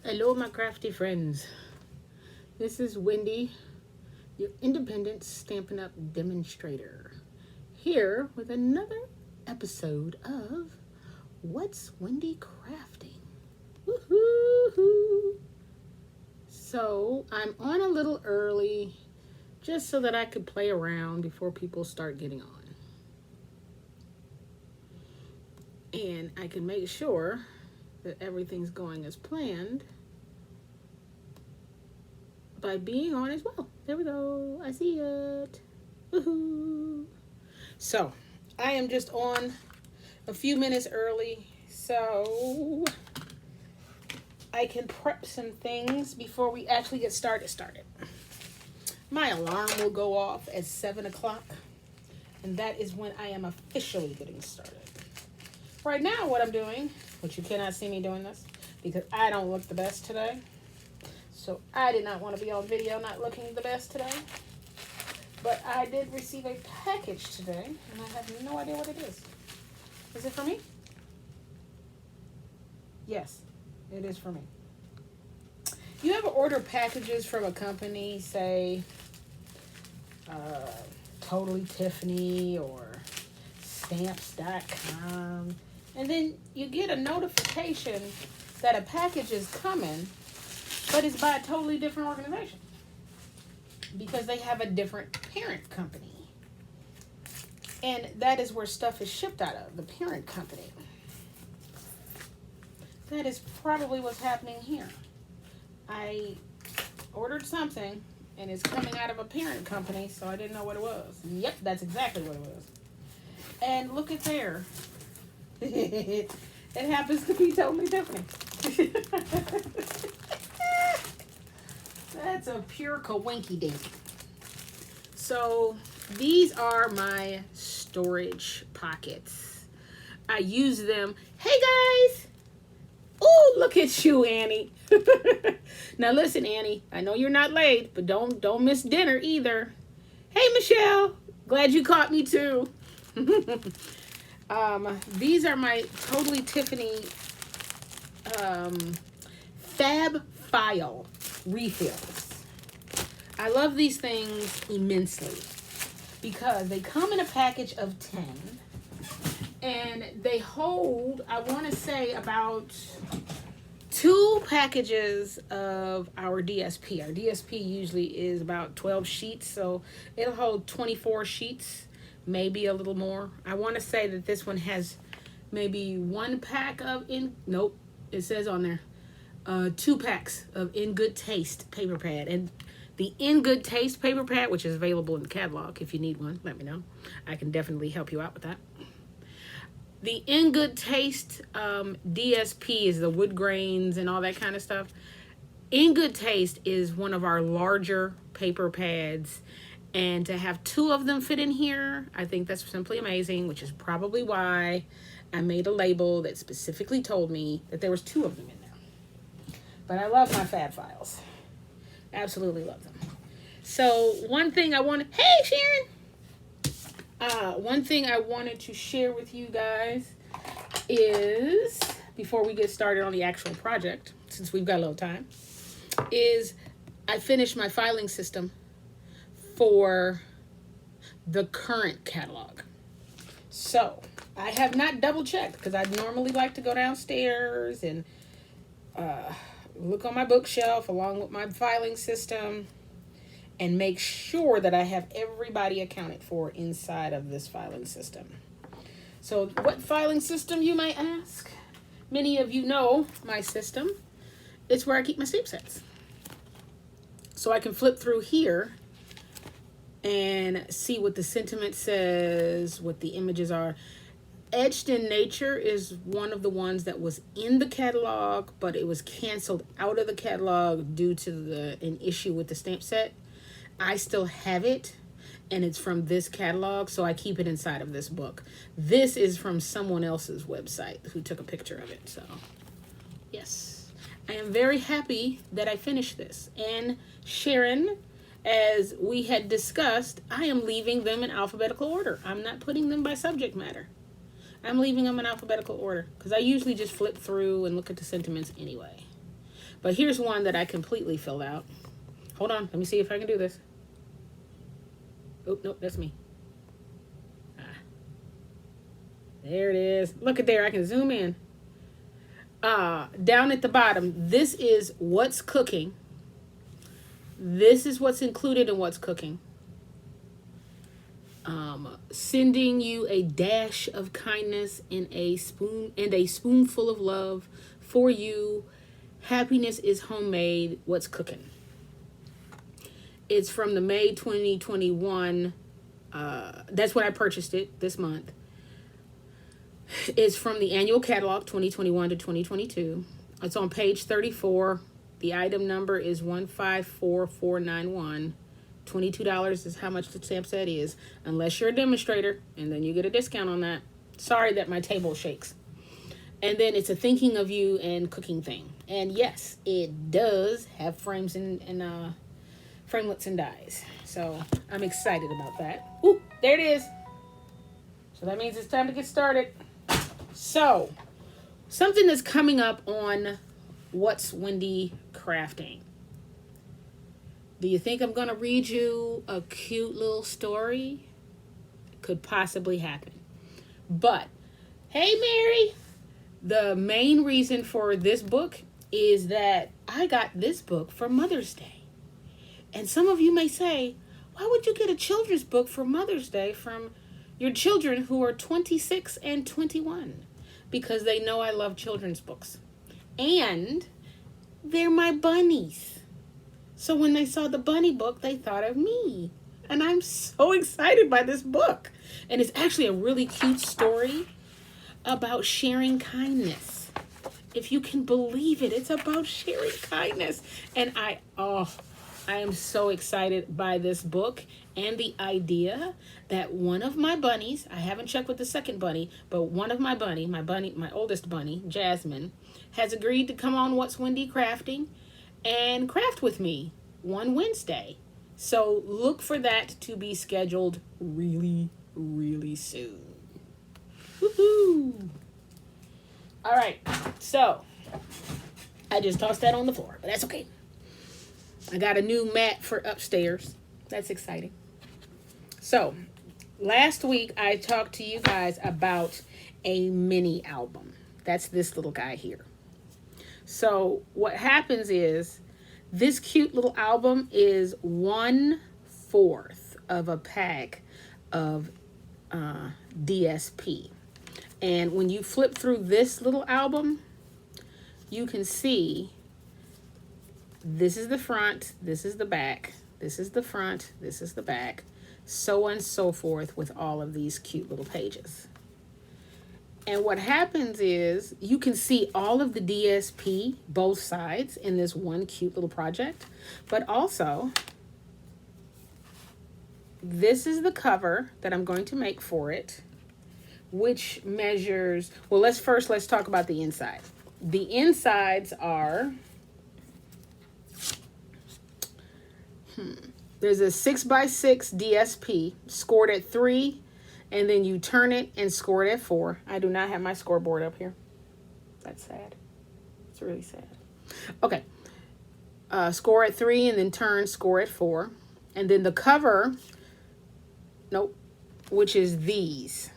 Hello, my crafty friends. This is Wendy, your independent Stampin' Up! Demonstrator, here with another episode of What's Wendy Crafting? Woohoo! So, I'm on a little early just so that I could play around before people start getting on. And I can make sure that everything's going as planned by being on as well. There we go. I see it. Woohoo! So, I am just on a few minutes early so I can prep some things before we actually get started. My alarm will go off at 7 o'clock, and that is when I am officially getting started. Right now, what I'm doing, which you cannot see me doing this because I don't look the best today. So I did not want to be on video not looking the best today. But I did receive a package today, and I have no idea what it is. Is it for me? Yes, it is for me. You ever order packages from a company, say, Totally Tiffany or Stamps.com, and then you get a notification that a package is coming, but it's by a totally different organization because they have a different parent company. And that is where stuff is shipped out of, the parent company. That is probably what's happening here. I ordered something and it's coming out of a parent company, so I didn't know what it was. Yep, that's exactly what it was. And look at there. It happens to be totally different. That's a pure coinky dink. So these are my storage pockets. I use them. Hey guys! Oh, look at you, Annie. Now listen, Annie. I know you're not late, but don't miss dinner either. Hey, Michelle. Glad you caught me too. These are my Totally Tiffany Fab File refills. I love these things immensely because they come in a package of 10 and they hold, I want to say, about 2 packages of our DSP. Our DSP usually is about 12 sheets, so it'll hold 24 sheets, maybe a little more. I want to say that this one has maybe 1 pack of nope, it says on there 2 packs of In Good Taste paper pad. And the In Good Taste paper pad, which is available in the catalog, if you need one, let me know. I can definitely help you out with that. The In Good Taste DSP is the wood grains and all that kind of stuff. In Good Taste is one of our larger paper pads, and to have 2 of them fit in here, I think that's simply amazing, which is probably why I made a label that specifically told me that there was 2 of them in there. But I love my Fab Files. Absolutely love them. So one thing I wanted, hey Sharon! One thing I wanted to share with you guys is, before we get started on the actual project, since we've got a little time, is I finished my filing system for the current catalog. So I have not double checked because I normally like to go downstairs and look on my bookshelf along with my filing system and make sure that I have everybody accounted for inside of this filing system. So what filing system, you might ask? Many of you know my system. It's where I keep my stamp sets. So I can flip through here and see what the sentiment says, what the images are. Etched in Nature is one of the ones that was in the catalog, but it was canceled out of the catalog due to an issue with the stamp set. I still have it, and it's from this catalog, so I keep it inside of this book. This is from someone else's website who took a picture of it, so yes. I am very happy that I finished this. And Sharon, as we had discussed, I am leaving them in alphabetical order. I'm not putting them by subject matter. I'm leaving them in alphabetical order because I usually just flip through and look at the sentiments anyway. But here's one that I completely filled out. Hold on. Let me see if I can do this. Oh, nope, that's me. There it is. Look at there. I can zoom in. Down at the bottom, this is what's cooking. This is what's included in what's cooking. Sending you a dash of kindness and a spoonful of love for you. Happiness is homemade. What's cooking? It's from the May 2021. That's when I purchased it this month. It's from the annual catalog 2021 to 2022. It's on page 34. The item number is 154491. $22 is how much the stamp set is, unless you're a demonstrator, and then you get a discount on that. Sorry that my table shakes. And then it's a thinking of you and cooking thing. And yes, it does have frames and framelits and dies. So I'm excited about that. Ooh, there it is. So that means it's time to get started. So, something that's coming up on What's Wendy Crafting. Do you think I'm going to read you a cute little story? Could possibly happen. But, hey Mary! The main reason for this book is that I got this book for Mother's Day. And some of you may say, why would you get a children's book for Mother's Day from your children who are 26 and 21? Because they know I love children's books. And they're my bunnies. So when they saw the bunny book, they thought of me. And I'm so excited by this book. And it's actually a really cute story about sharing kindness. If you can believe it, it's about sharing kindness. And I am so excited by this book and the idea that one of my bunnies, I haven't checked with the second bunny, but one of my oldest bunny, Jasmine, has agreed to come on What's Wendy Crafting and craft with me one Wednesday. So look for that to be scheduled really, really soon. Woohoo! All right, so I just tossed that on the floor, but that's okay. I got a new mat for upstairs. That's exciting. So, last week I talked to you guys about a mini album. That's this little guy here. So, what happens is this cute little album is 1/4 of a pack of DSP. And when you flip through this little album, you can see this is the front, this is the back, this is the front, this is the back, so on and so forth with all of these cute little pages. And what happens is you can see all of the DSP, both sides, in this one cute little project. But also, this is the cover that I'm going to make for it, which measures, well, let's talk about the inside. The insides are, there's a 6x6 DSP scored at 3, and then you turn it and score it at 4. I do not have my scoreboard up here. That's sad. It's really sad. Okay. Score at 3 and then turn, score at 4. And then the cover, which is these.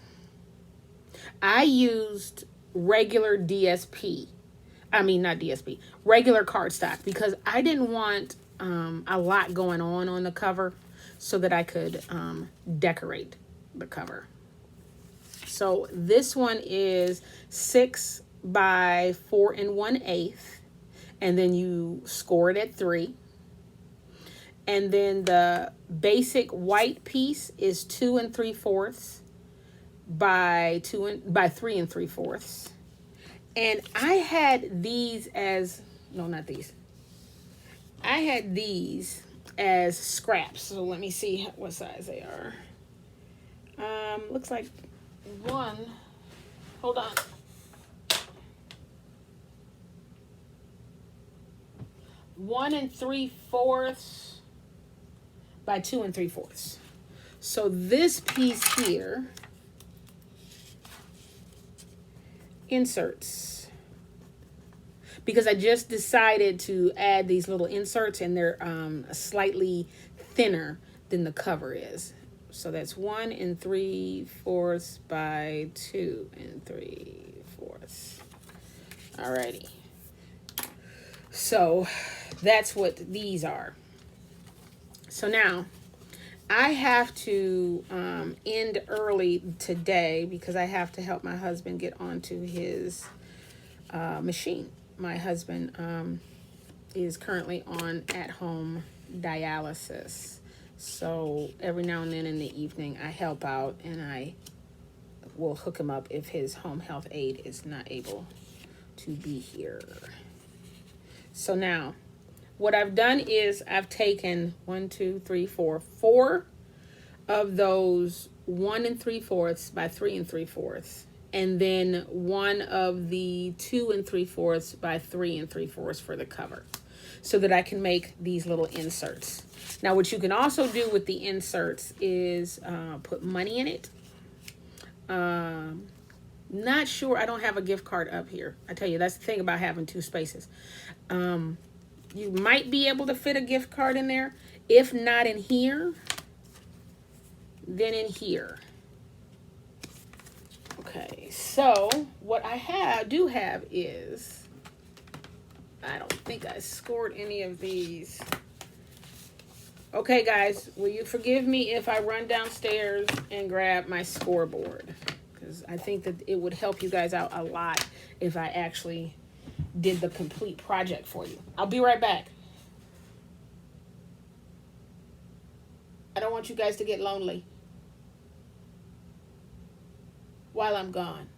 I used regular DSP. Not DSP. Regular cardstock because I didn't want a lot going on the cover so that I could decorate the cover. So this one is 6 by 4 1/8, and then you score it at 3. And then the basic white piece is 2 3/4 by 3 3/4. And I had these as, no, not these. I had these as scraps. So let me see what size they are. Looks like one. Hold on. One 3/4 by 2 3/4. So this piece here inserts. because I just decided to add these little inserts, and they're slightly thinner than the cover is. So that's 1 3/4 by 2 3/4. Alrighty. So that's what these are. So now I have to end early today because I have to help my husband get onto his machine. My husband is currently on at-home dialysis. So every now and then in the evening I help out, and I will hook him up if his home health aide is not able to be here. So now what I've done is I've taken 4 of those 1 3/4 by 3 3/4, and then one of the 2 3/4 by 3 3/4 for the cover, so that I can make these little inserts. Now, what you can also do with the inserts is put money in it. Not sure. I don't have a gift card up here. I tell you, that's the thing about having 2 spaces. You might be able to fit a gift card in there. If not in here, then in here. Okay, so what I do have is, I don't think I scored any of these. Okay, guys, will you forgive me if I run downstairs and grab my scoreboard? Because I think that it would help you guys out a lot if I actually did the complete project for you. I'll be right back. I don't want you guys to get lonely while I'm gone.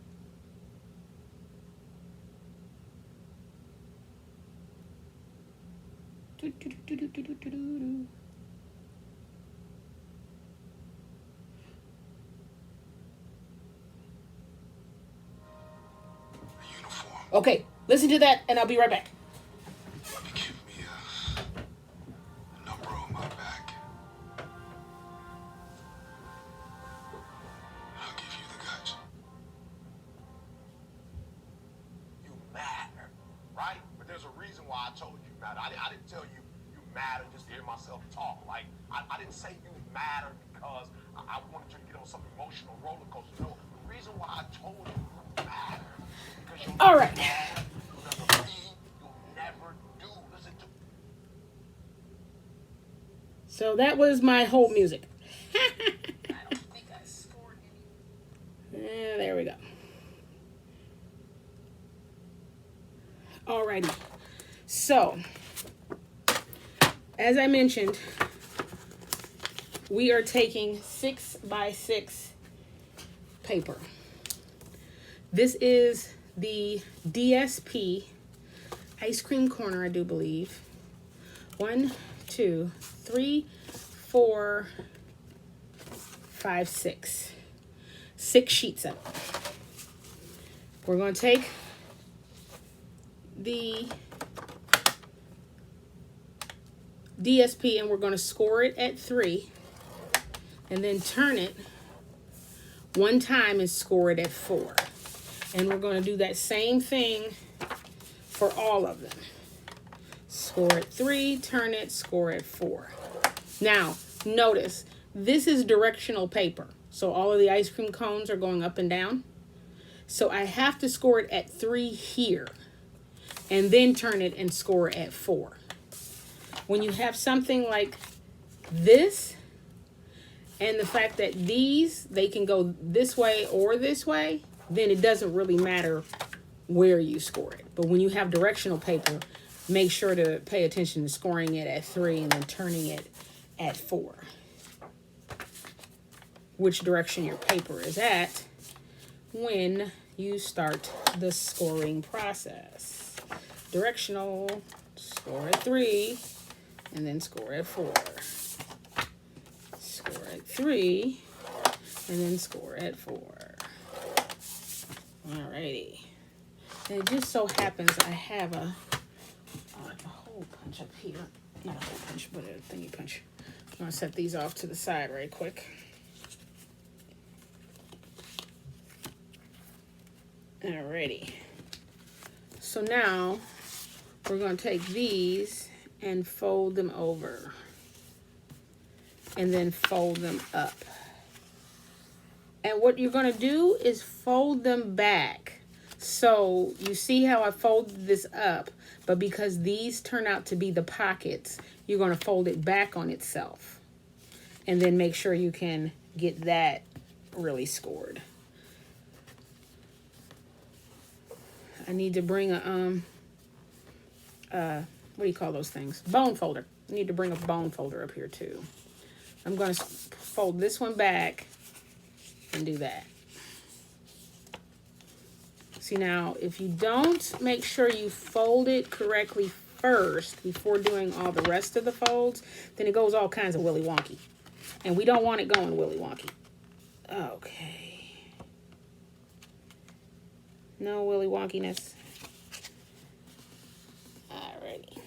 Okay, listen to that, and I'll be right back. Give me a number on my back. I'll give you the guts. You matter, right? But there's a reason why I told you you matter. I didn't tell you you matter just to hear myself talk. Like, I didn't say you matter because I wanted you to get on some emotional roller coaster. No, the reason why I told you you matter. All right. So that was my whole music. I don't think I scored any. There we go. Alrighty. So, as I mentioned, we are taking 6 by 6 paper. This is the DSP ice cream corner, I do believe. 1, 2, 3, 4, 5, 6. 6 sheets of it. We're going to take the DSP and we're going to score it at 3, and then turn it one time and score it at 4. And we're going to do that same thing for all of them. Score at 3, turn it, score at 4. Now, notice, this is directional paper. So all of the ice cream cones are going up and down. So I have to score it at 3 here. And then turn it and score at 4. When you have something like this, and the fact that these, they can go this way or this way, then it doesn't really matter where you score it. But when you have directional paper, make sure to pay attention to scoring it at 3 and then turning it at 4. Which direction your paper is at when you start the scoring process. Directional, score at 3, and then score at 4. Score at 3, and then score at 4. Alrighty. And it just so happens I have a hole punch up here. Not a hole punch, but a thingy punch. I'm going to set these off to the side right quick. Alrighty. So now we're going to take these and fold them over. And then fold them up. And what you're going to do is fold them back. So you see how I folded this up, but because these turn out to be the pockets, you're going to fold it back on itself. And then make sure you can get that really scored. I need to bring a, what do you call those things? Bone folder. I need to bring a bone folder up here too. I'm going to fold this one back and do that. See now, if you don't make sure you fold it correctly first before doing all the rest of the folds, then it goes all kinds of willy wonky. And we don't want it going willy wonky. Okay. No willy wonkiness. Alrighty.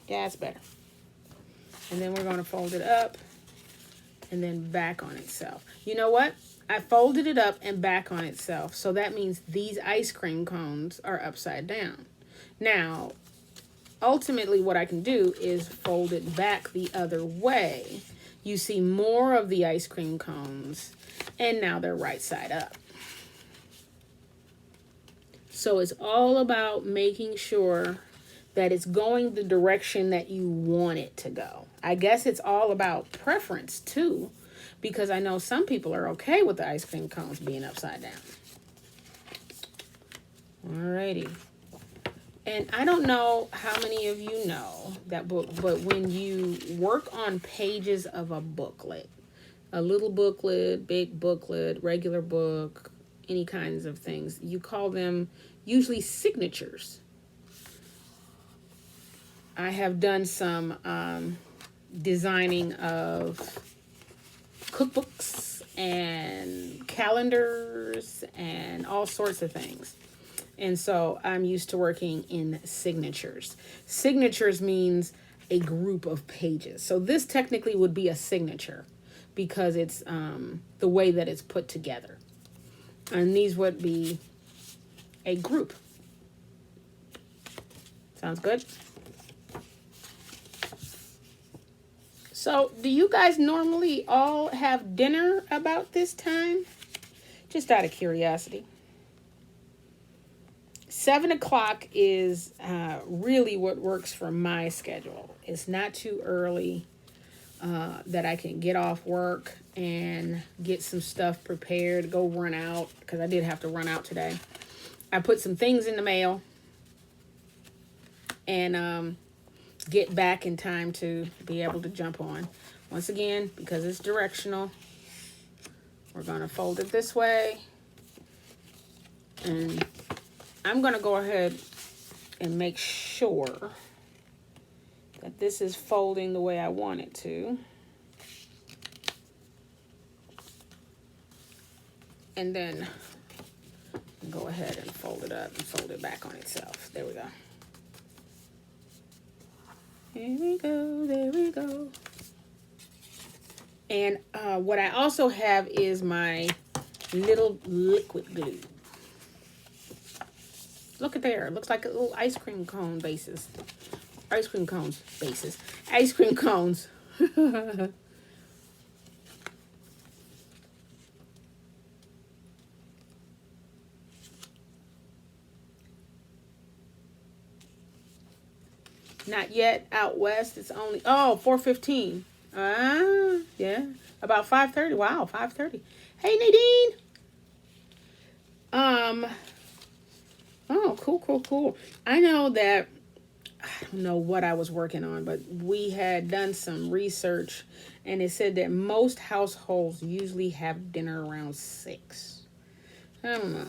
That's better. And then we're going to fold it up and then back on itself. You know what? I folded it up and back on itself. So that means these ice cream cones are upside down. Now, ultimately what I can do is fold it back the other way. You see more of the ice cream cones, and now they're right side up. So it's all about making sure that it's going the direction that you want it to go. I guess it's all about preference too, because I know some people are okay with the ice cream cones being upside down. Alrighty. And I don't know how many of you know that book, but when you work on pages of a booklet, a little booklet, big booklet, regular book, any kinds of things, you call them usually signatures. I have done some designing of cookbooks and calendars and all sorts of things. And so I'm used to working in signatures. Signatures means a group of pages. So this technically would be a signature because it's the way that it's put together. And these would be a group. Sounds good? So do you guys normally all have dinner about this time? Just out of curiosity. 7 o'clock is really what works for my schedule. It's not too early that I can get off work and get some stuff prepared, go run out, because I did have to run out today. I put some things in the mail and get back in time to be able to jump on. Once again, because it's directional, we're going to fold it this way. And I'm going to go ahead and make sure that this is folding the way I want it to. And then go ahead and fold it up and fold it back on itself. There we go. There we go, there we go. And what I also have is my little liquid glue. Look at there. It looks like a little ice cream cone bases. Ice cream cones bases. Ice cream cones. Not yet out west. It's only 4:15. Yeah. About 5:30. Wow, 5:30. Hey Nadine. Oh, cool. I know that I don't know what I was working on, but we had done some research and it said that most households usually have dinner around 6. I don't know.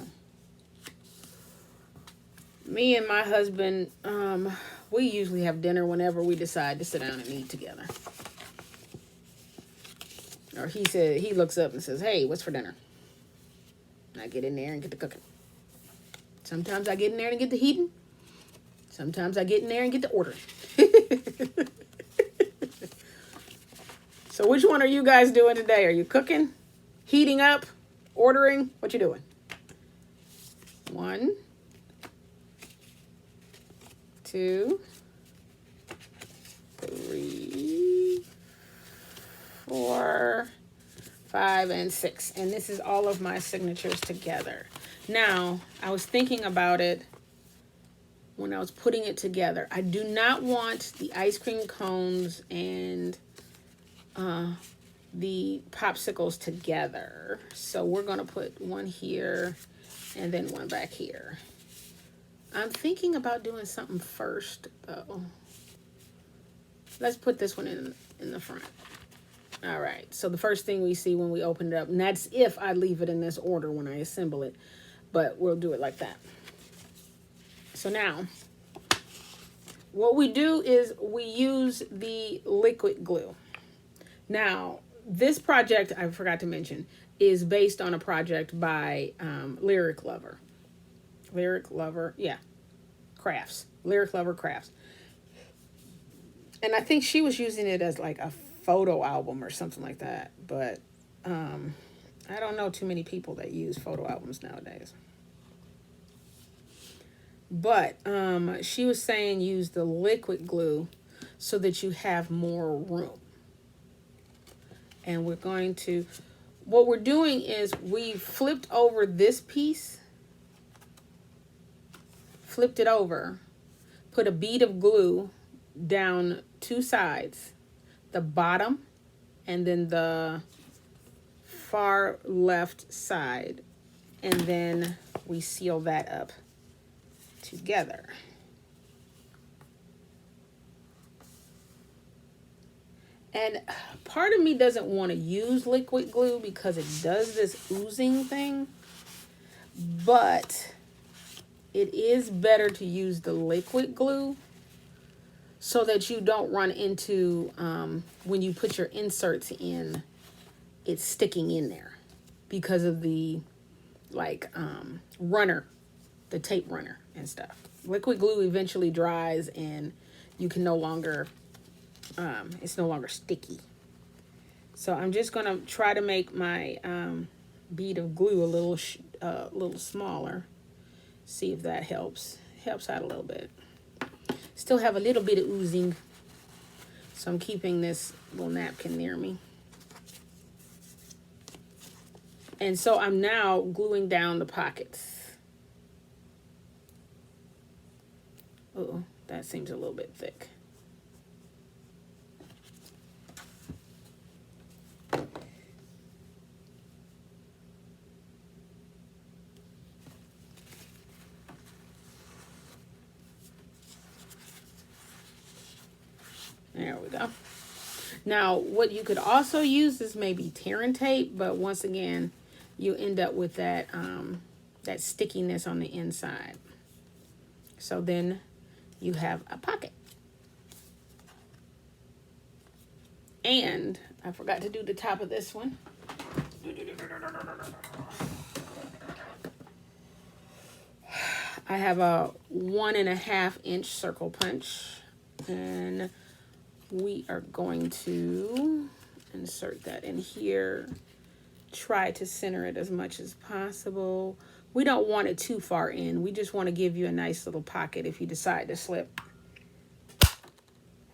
Me and my husband, we usually have dinner whenever we decide to sit down and eat together. Or he looks up and says, "Hey, what's for dinner?" And I get in there and get the cooking. Sometimes I get in there and get the heating. Sometimes I get in there and get the ordering. So which one are you guys doing today? Are you cooking, heating up, ordering? What you doing? 1, 2, 3, 4, 5, and 6. And this is all of my signatures together. Now, I was thinking about it when I was putting it together. I do not want the ice cream cones and the popsicles together. So we're going to put one here and then one back here. I'm thinking about doing something first, though. Let's put this one in the front. All right, so the first thing we see when we open it up, and that's if I leave it in this order when I assemble it, but we'll do it like that. So now, what we do is we use the liquid glue. Now, this project, I forgot to mention, is based on a project by Lyric Lover. Lyric Lover, yeah, Crafts. Lyric Lover Crafts. And I think she was using it as like a photo album or something like that. But I don't know too many people that use photo albums nowadays. But she was saying use the liquid glue so that you have more room. And we're going to, what we're doing is we flipped over this piece, flipped it over, put a bead of glue down 2 sides, the bottom and then the far left side, and then we seal that up together. And part of me doesn't want to use liquid glue because it does this oozing thing, but it is better to use the liquid glue so that you don't run into, when you put your inserts in, it's sticking in there because of the, like, runner, the tape runner and stuff. Liquid glue eventually dries and you can no longer, it's no longer sticky. So I'm just going to try to make my bead of glue a little smaller. See if that helps out a little bit. Still have a little bit of oozing, so I'm keeping this little napkin near me. And so I'm now gluing down the pockets. Uh-oh, that seems a little bit thick. There we go. Now, what you could also use is maybe tearing tape, but once again, you end up with that that stickiness on the inside. So then you have a pocket. And I forgot to do the top of this one. I have a 1.5 inch circle punch, and we are going to insert that in here. Try to center it as much as possible. We don't want it too far in. We just want to give you a nice little pocket if you decide to slip.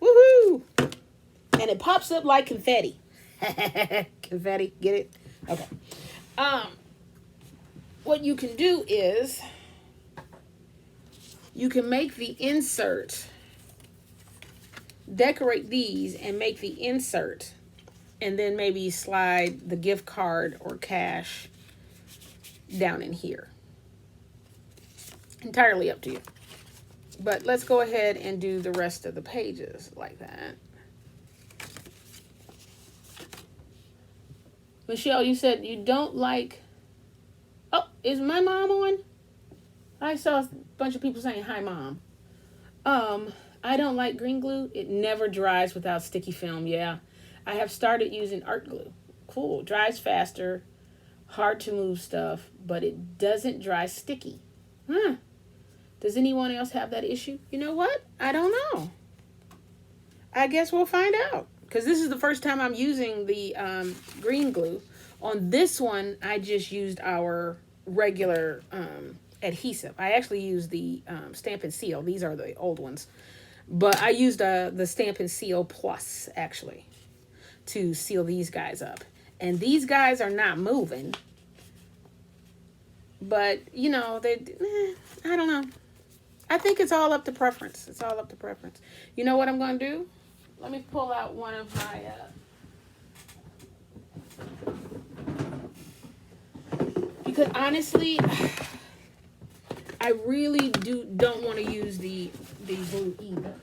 Woohoo! And it pops up like confetti. Confetti, get it? Okay. What you can do is you can make the insert, decorate these and make the insert, and then maybe slide the gift card or cash down in here. Entirely up to you. But let's go ahead and do the rest of the pages like that. Michelle, you said you don't like... Oh, is my mom on? I saw a bunch of people saying, hi, Mom. I don't like green glue. It never dries without sticky film. Yeah, I have started using art glue. Cool. Dries faster. Hard to move stuff, but it doesn't dry sticky. Huh. Does anyone else have that issue? You know what? I don't know. I guess we'll find out. Because this is the first time I'm using the green glue. On this one, I just used our regular adhesive. I actually use the Stampin' Seal. These are the old ones. But I used the Stampin' Seal Plus, actually, to seal these guys up. And these guys are not moving. But, you know, I don't know. I think it's all up to preference. It's all up to preference. You know what I'm going to do? Let me pull out one of my... because honestly, I really don't want to use the glue either.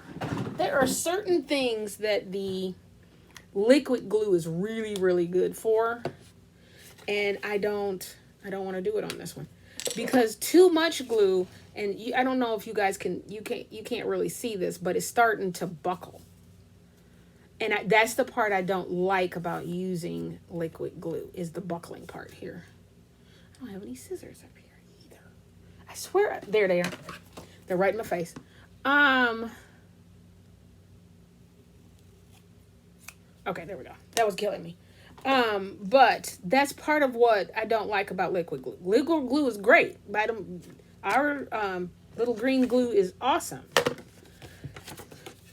There are certain things that the liquid glue is really, really good for. And I don't want to do it on this one. Because too much glue, and I don't know if you guys you can't really see this, but it's starting to buckle. And that's the part I don't like about using liquid glue, is the buckling part here. I don't have any scissors up here either. I swear, there they are. They're right in my face. Okay, there we go. That was killing me. But that's part of what I don't like about liquid glue. Liquid glue is great. But our little green glue is awesome.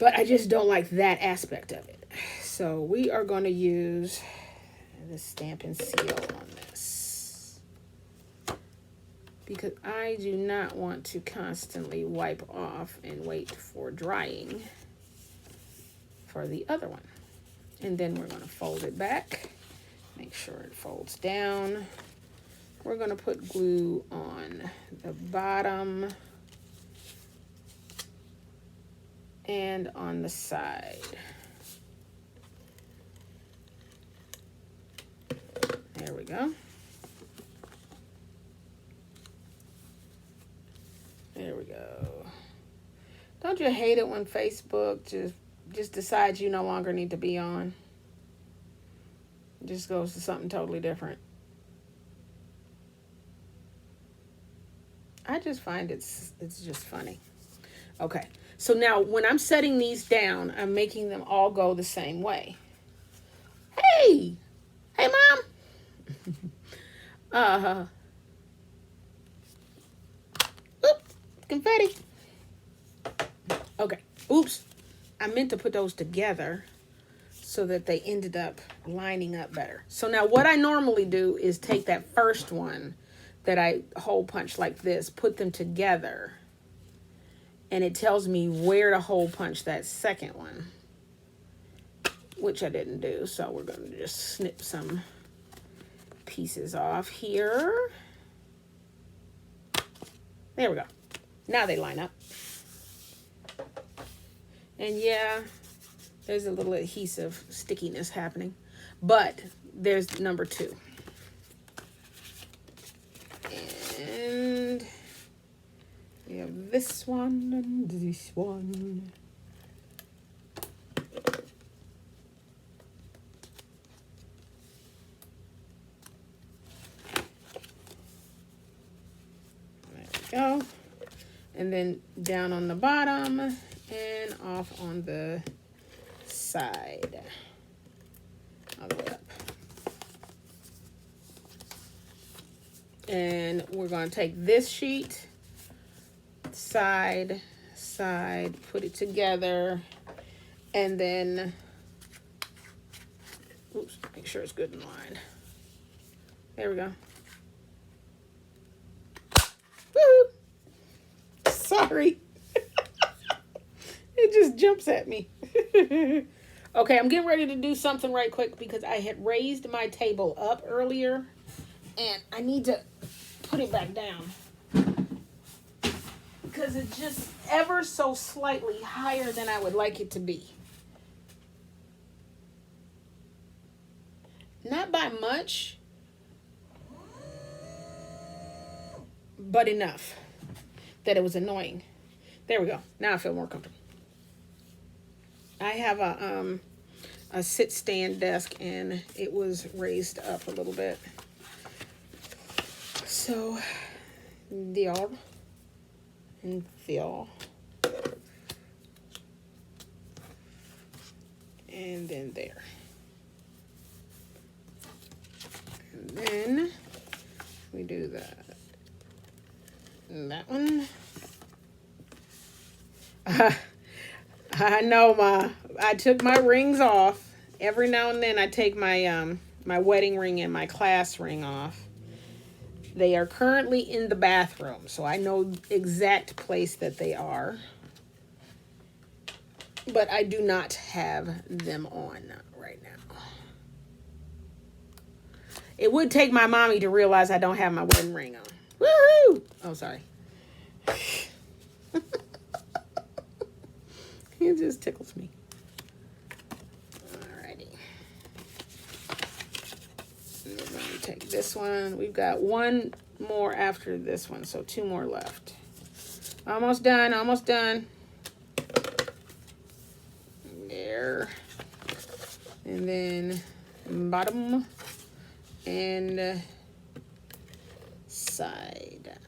But I just don't like that aspect of it. So we are going to use the Stampin' Seal on this. Because I do not want to constantly wipe off and wait for drying for the other one. And then we're going to fold it back. Make sure it folds down. We're going to put glue on the bottom and on the side. There we go. There we go. Don't you hate it when Facebook just decides you no longer need to be on? It just goes to something totally different. I just find it's just funny. Okay, so now when I'm setting these down, I'm making them all go the same way. Hey, Mom. Oop, confetti. Okay, oops. I meant to put those together so that they ended up lining up better. So now what I normally do is take that first one that I hole punch like this, put them together, and it tells me where to hole punch that second one, which I didn't do. So we're going to just snip some pieces off here. There we go. Now they line up. And yeah, there's a little adhesive stickiness happening, but there's number 2. And we have this one and this one. There we go. And then down on the bottom and off on the side, all the way up. And we're going to take this sheet, side, put it together, and then, oops, make sure it's good in line. There we go. Woo! Sorry. It just jumps at me. Okay, I'm getting ready to do something right quick because I had raised my table up earlier and I need to put it back down because it's just ever so slightly higher than I would like it to be. Not by much, but enough that it was annoying. There we go. Now I feel more comfortable. I have a sit stand desk and it was raised up a little bit. So there and there. And then there. And then we do that. And that one. I know, Ma. I took my rings off. Every now and then I take my my wedding ring and my class ring off. They are currently in the bathroom, so I know exact place that they are. But I do not have them on right now. It would take my mommy to realize I don't have my wedding ring on. Woohoo! Oh, sorry. It just tickles me. Alrighty. We're going to take this one. We've got one more after this one, so 2 more left. Almost done, almost done. There. And then bottom and side.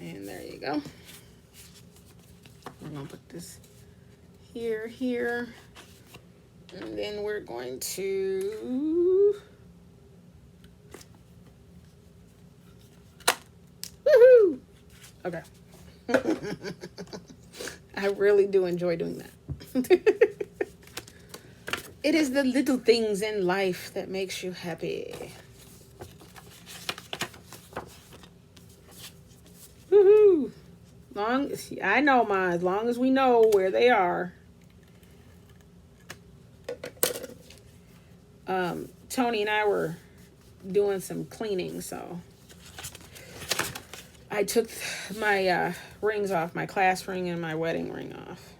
And there you go. We're going to put this here. And then we're going to... Woohoo! Okay. I really do enjoy doing that. It is the little things in life that makes you happy. Woohoo! I know, Ma, as long as we know where they are. Tony and I were doing some cleaning, so I took my rings off, my class ring and my wedding ring off.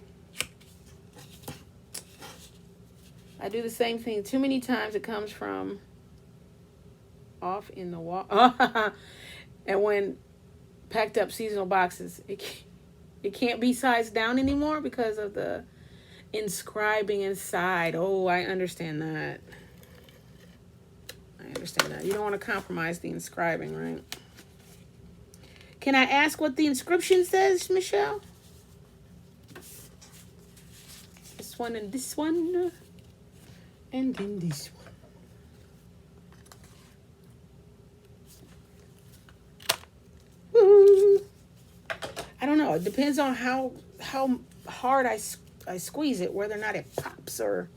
I do the same thing too many times. It comes from off in the wall. And when packed up seasonal boxes, it can't be sized down anymore because of the inscribing inside. Oh, I understand that. You don't want to compromise the inscribing, right? Can I ask what the inscription says, Michelle? This one and this one. And then this one. Woo! I don't know. It depends on how hard I squeeze it, whether or not it pops or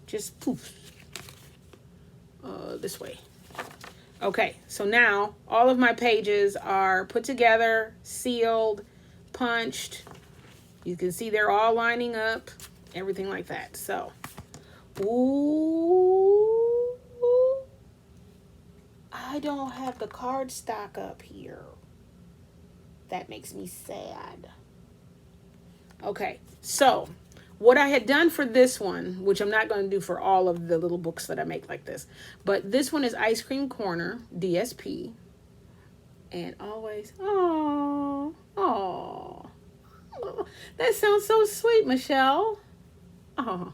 just poofs. This way. Okay, so now all of my pages are put together, sealed, punched. You can see they're all lining up, everything like that. So, ooh, I don't have the card stock up here. That makes me sad. Okay, so what I had done for this one, which I'm not going to do for all of the little books that I make like this, but this one is Ice Cream Corner, DSP. And always, oh, that sounds so sweet, Michelle. Oh,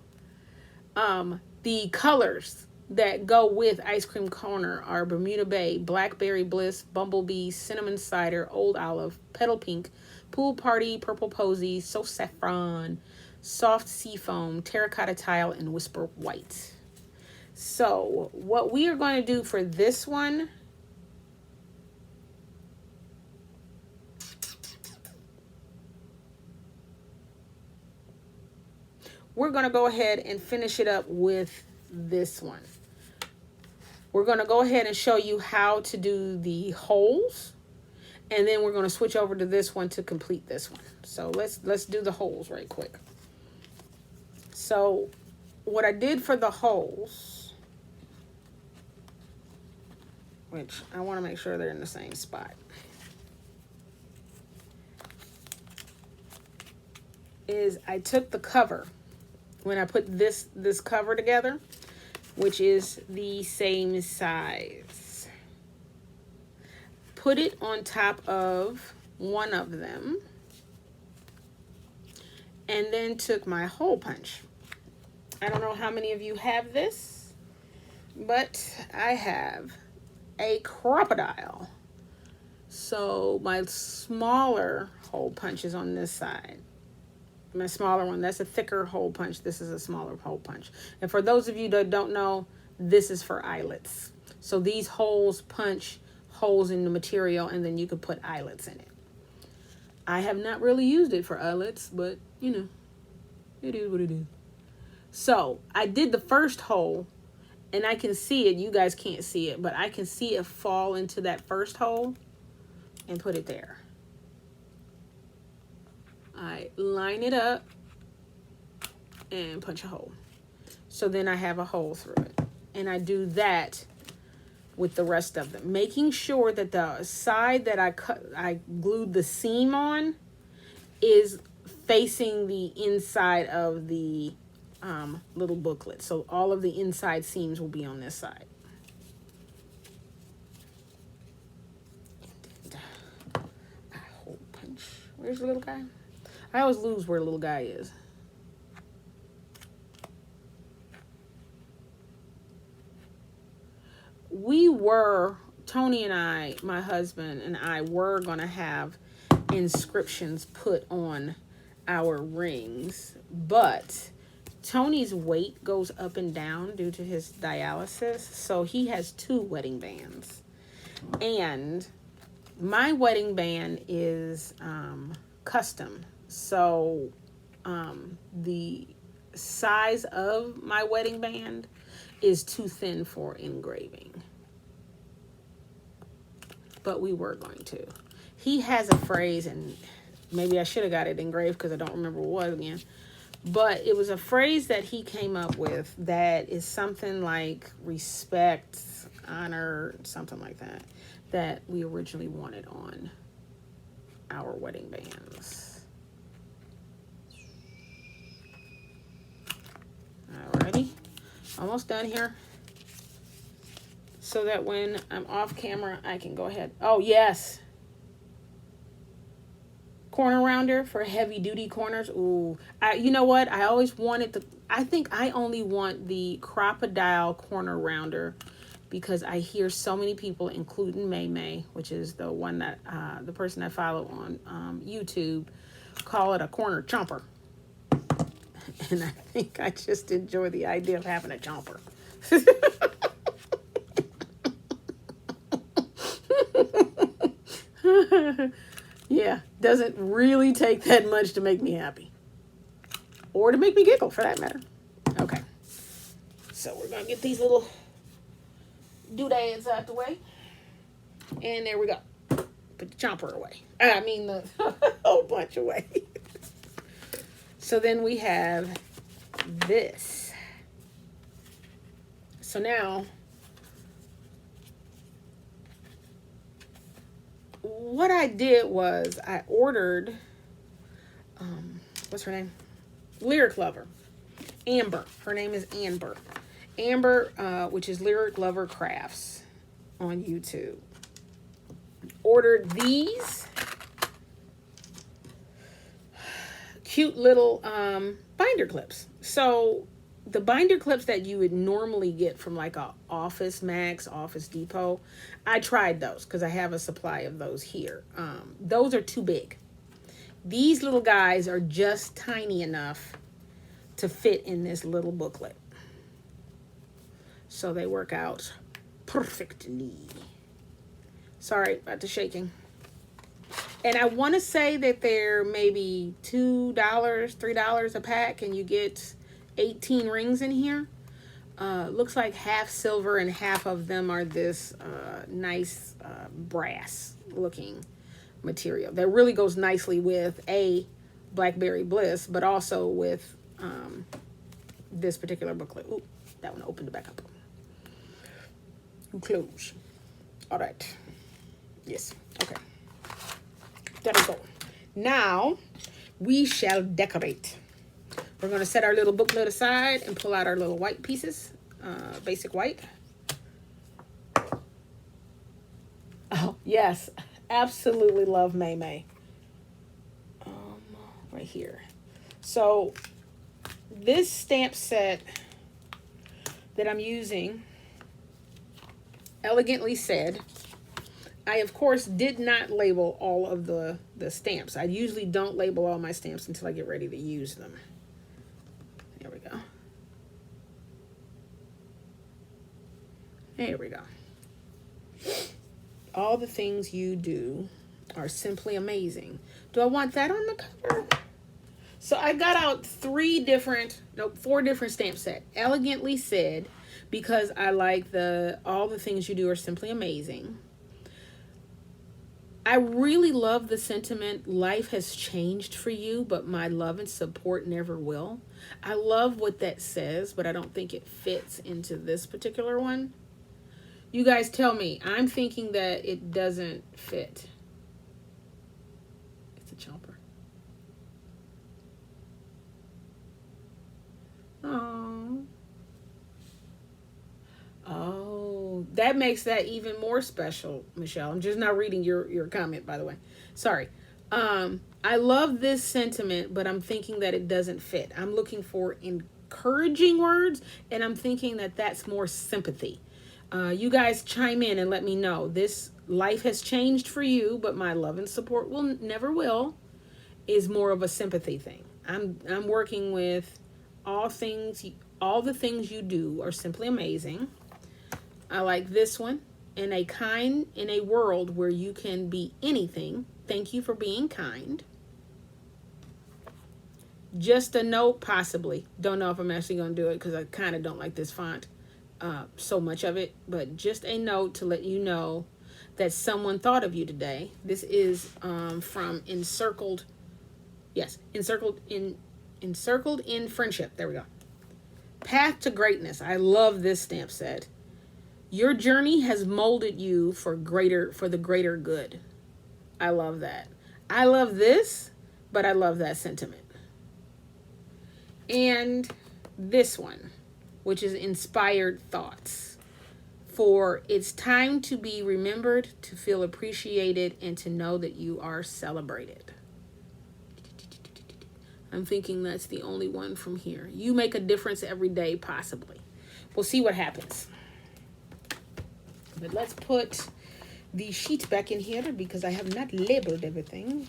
the colors that go with Ice Cream Corner are Bermuda Bay, Blackberry Bliss, Bumblebee, Cinnamon Cider, Old Olive, Petal Pink, Pool Party, Purple Posy, So Saffron, Soft Seafoam, Terracotta Tile, and Whisper White. So what we are going to do for this one, we're going to go ahead and finish it up with this one. We're going to go ahead and show you how to do the holes, and then we're going to switch over to this one to complete this one. So let's do the holes right quick. So what I did for the holes, which I want to make sure they're in the same spot, is I took the cover when I put this cover together, which is the same size. Put it on top of one of them, and then took my hole punch. I don't know how many of you have this, but I have a crocodile. So my smaller hole punch is on this side. my smaller one. That's a thicker hole punch. This is a smaller hole punch. And for those of you that don't know, this is for eyelets. So these holes punch holes in the material, and then you could put eyelets in it. I have not really used it for eyelets, but you know, it is what it is. So I did the first hole, and I can see it. You guys can't see it, but I can see it fall into that first hole and put it there. I line it up and punch a hole. So then I have a hole through it. And I do that with the rest of them, making sure that the side that I glued the seam on is facing the inside of the little booklet. So all of the inside seams will be on this side. And then I hole punch. Where's the little guy? I always lose where the little guy is. Tony and I, my husband and I, were going to have inscriptions put on our rings, but Tony's weight goes up and down due to his dialysis, so he has 2 wedding bands. And my wedding band is custom, so the size of my wedding band is too thin for engraving. But we were going to. He has a phrase, and maybe I should have got it engraved because I don't remember what it was again. But it was a phrase that he came up with that is something like respect, honor, something like that, that we originally wanted on our wedding bands. Alrighty. Almost done here. So that when I'm off camera, I can go ahead. Oh, yes. Corner rounder for heavy duty corners. Ooh. You know what? I always wanted I think I only want the crocodile corner rounder because I hear so many people, including May May, which is the one that, the person I follow on YouTube, call it a corner chomper. And I think I just enjoy the idea of having a chomper. Yeah, doesn't really take that much to make me happy. Or to make me giggle, for that matter. Okay. So we're going to get these little doodads out the way. And there we go. Put the chomper away. I mean the whole bunch away. So then we have this. So now, what I did was I ordered, what's her name? Lyric Lover. Amber. Her name is Amber. Amber, which is Lyric Lover Crafts on YouTube. Ordered these cute little binder clips. So the binder clips that you would normally get from like a Office Max, Office Depot, I tried those because I have a supply of those here. Those are too big. These little guys are just tiny enough to fit in this little booklet. So they work out perfectly. Sorry about the shaking. And I want to say that they're maybe $2, $3 a pack, and you get 18 rings in here. Looks like half silver and half of them are this nice brass looking material that really goes nicely with a Blackberry Bliss, but also with this particular booklet. Ooh, that one opened back up. Close. All right. Yes. Okay. There we go. Now we shall decorate. We're going to set our little booklet aside and pull out our little white pieces. Basic white. Oh, yes. Absolutely love May May. Right here. So this stamp set that I'm using, Elegantly Said, I of course did not label all of the stamps. I usually don't label all my stamps until I get ready to use them. There we go. There we go. All the things you do are simply amazing. Do I want that on the cover? So I got out four different stamp set. Elegantly Said, because I like all the things you do are simply amazing. I really love the sentiment, life has changed for you, but my love and support never will. I love what that says, but I don't think it fits into this particular one. You guys tell me. I'm thinking that it doesn't fit. It's a chomper. Oh, that makes that even more special, Michelle. I'm just not reading your comment, by the way. Sorry. I love this sentiment, but I'm thinking that it doesn't fit. I'm looking for encouraging words, and I'm thinking that that's more sympathy. You guys chime in and let me know. This life has changed for you, but my love and support never will is more of a sympathy thing. I'm working with all the things you do are simply amazing. I like this one. In a world where you can be anything, thank you for being kind. Just a note, possibly. Don't know if I'm actually going to do it because I kind of don't like this font, so much of it. But just a note to let you know that someone thought of you today. This is from Encircled. Yes, Encircled in Friendship. There we go. Path to Greatness. I love this stamp set. Your journey has molded you for the greater good. I love that. I love this, but I love that sentiment. And this one, which is Inspired Thoughts. For it's time to be remembered, to feel appreciated, and to know that you are celebrated. I'm thinking that's the only one from here. You make a difference every day, possibly. We'll see what happens. But let's put the sheet back in here because I have not labeled everything.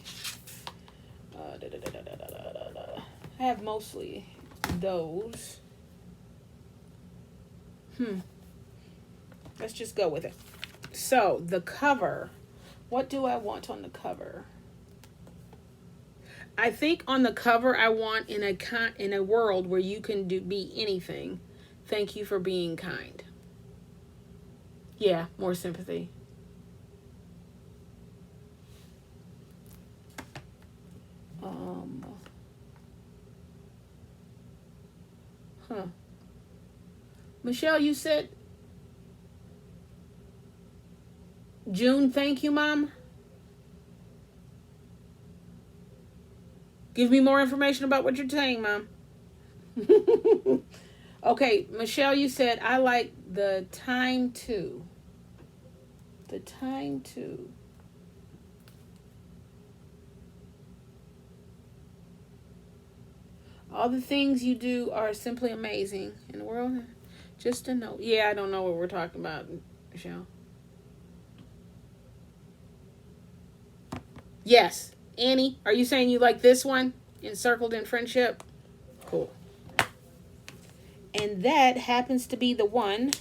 I have mostly those. Let's just go with it. So the cover. What do I want on the cover? I think on the cover I want in a world where you can be anything. Thank you for being kind. Yeah, more sympathy. Michelle, you said June, thank you, Mom. Give me more information about what you're saying, Mom. Okay, Michelle, you said, I like the time to. The time to. All the things you do are simply amazing in the world. Just a note. Yeah, I don't know what we're talking about, Michelle. Yes. Annie, are you saying you like this one? Encircled in Friendship? Cool. And that happens to be the one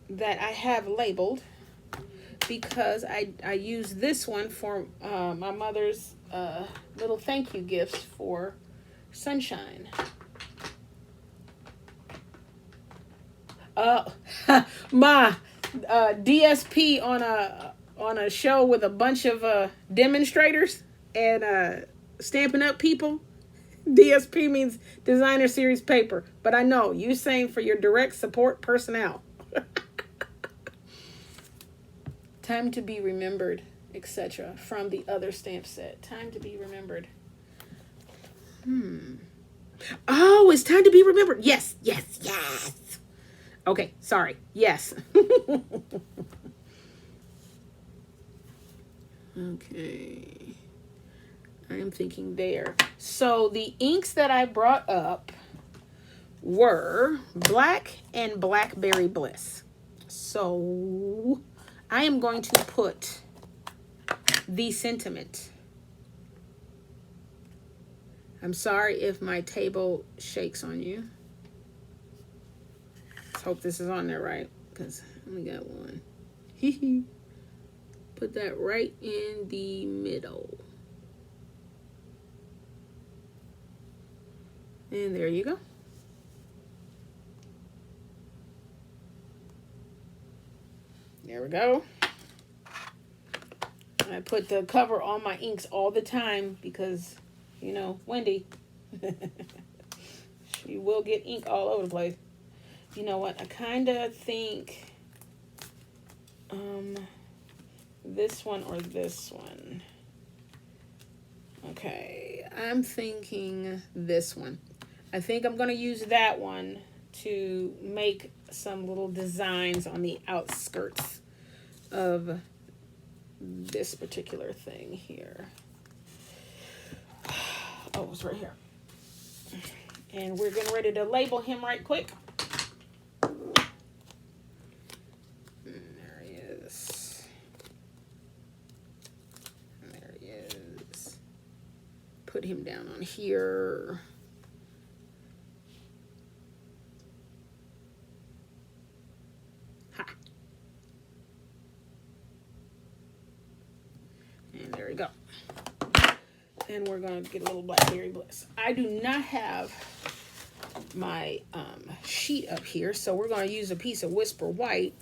that I have labeled because I use this one for my mother's little thank you gifts for Sunshine. My DSP on a show with a bunch of demonstrators and Stampin' Up people. DSP means Designer Series Paper. But I know, you're saying for your direct support personnel. Time to be remembered, etc. From the other stamp set. Time to be remembered. Oh, it's time to be remembered. Yes, yes, yes. Okay, sorry. Yes. Okay. I am thinking there. So the inks that I brought up were Black and Blackberry Bliss. So I am going to put the sentiment. I'm sorry if my table shakes on you. Let's hope this is on there right, because I only got one. Put that right in the middle. And there you go. There we go. I put the cover on my inks all the time because, you know, Wendy, she will get ink all over the place. You know what? I kind of think this one or this one. Okay, I'm thinking this one. I think I'm going to use that one to make some little designs on the outskirts of this particular thing here. Oh, it's right here. And we're getting ready to label him right quick. There he is. There he is. Put him down on here. Ha. And there we go. And we're going to get a little Blackberry Bliss. I do not have my sheet up here, so we're going to use a piece of Whisper White,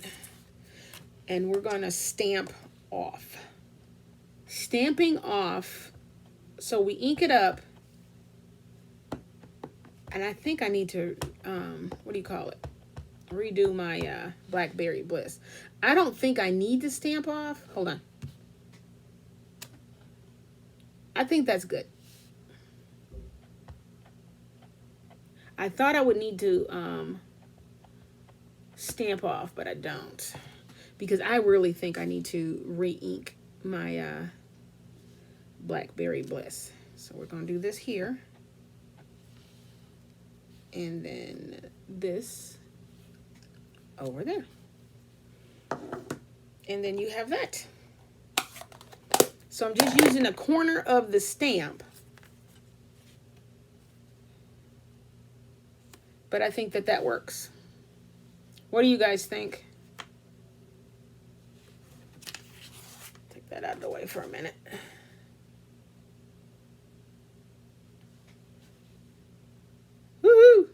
and we're going to stamp off. Stamping off, so we ink it up, and I think I need to, what do you call it? Redo my Blackberry Bliss. I don't think I need to stamp off. Hold on. I think that's good. I thought I would need to stamp off, but I don't. Because I really think I need to re-ink my Blackberry Bliss. So we're going to do this here. And then this over there. And then you have that. So I'm just using a corner of the stamp. But I think that that works. What do you guys think? Take that out of the way for a minute. Woohoo!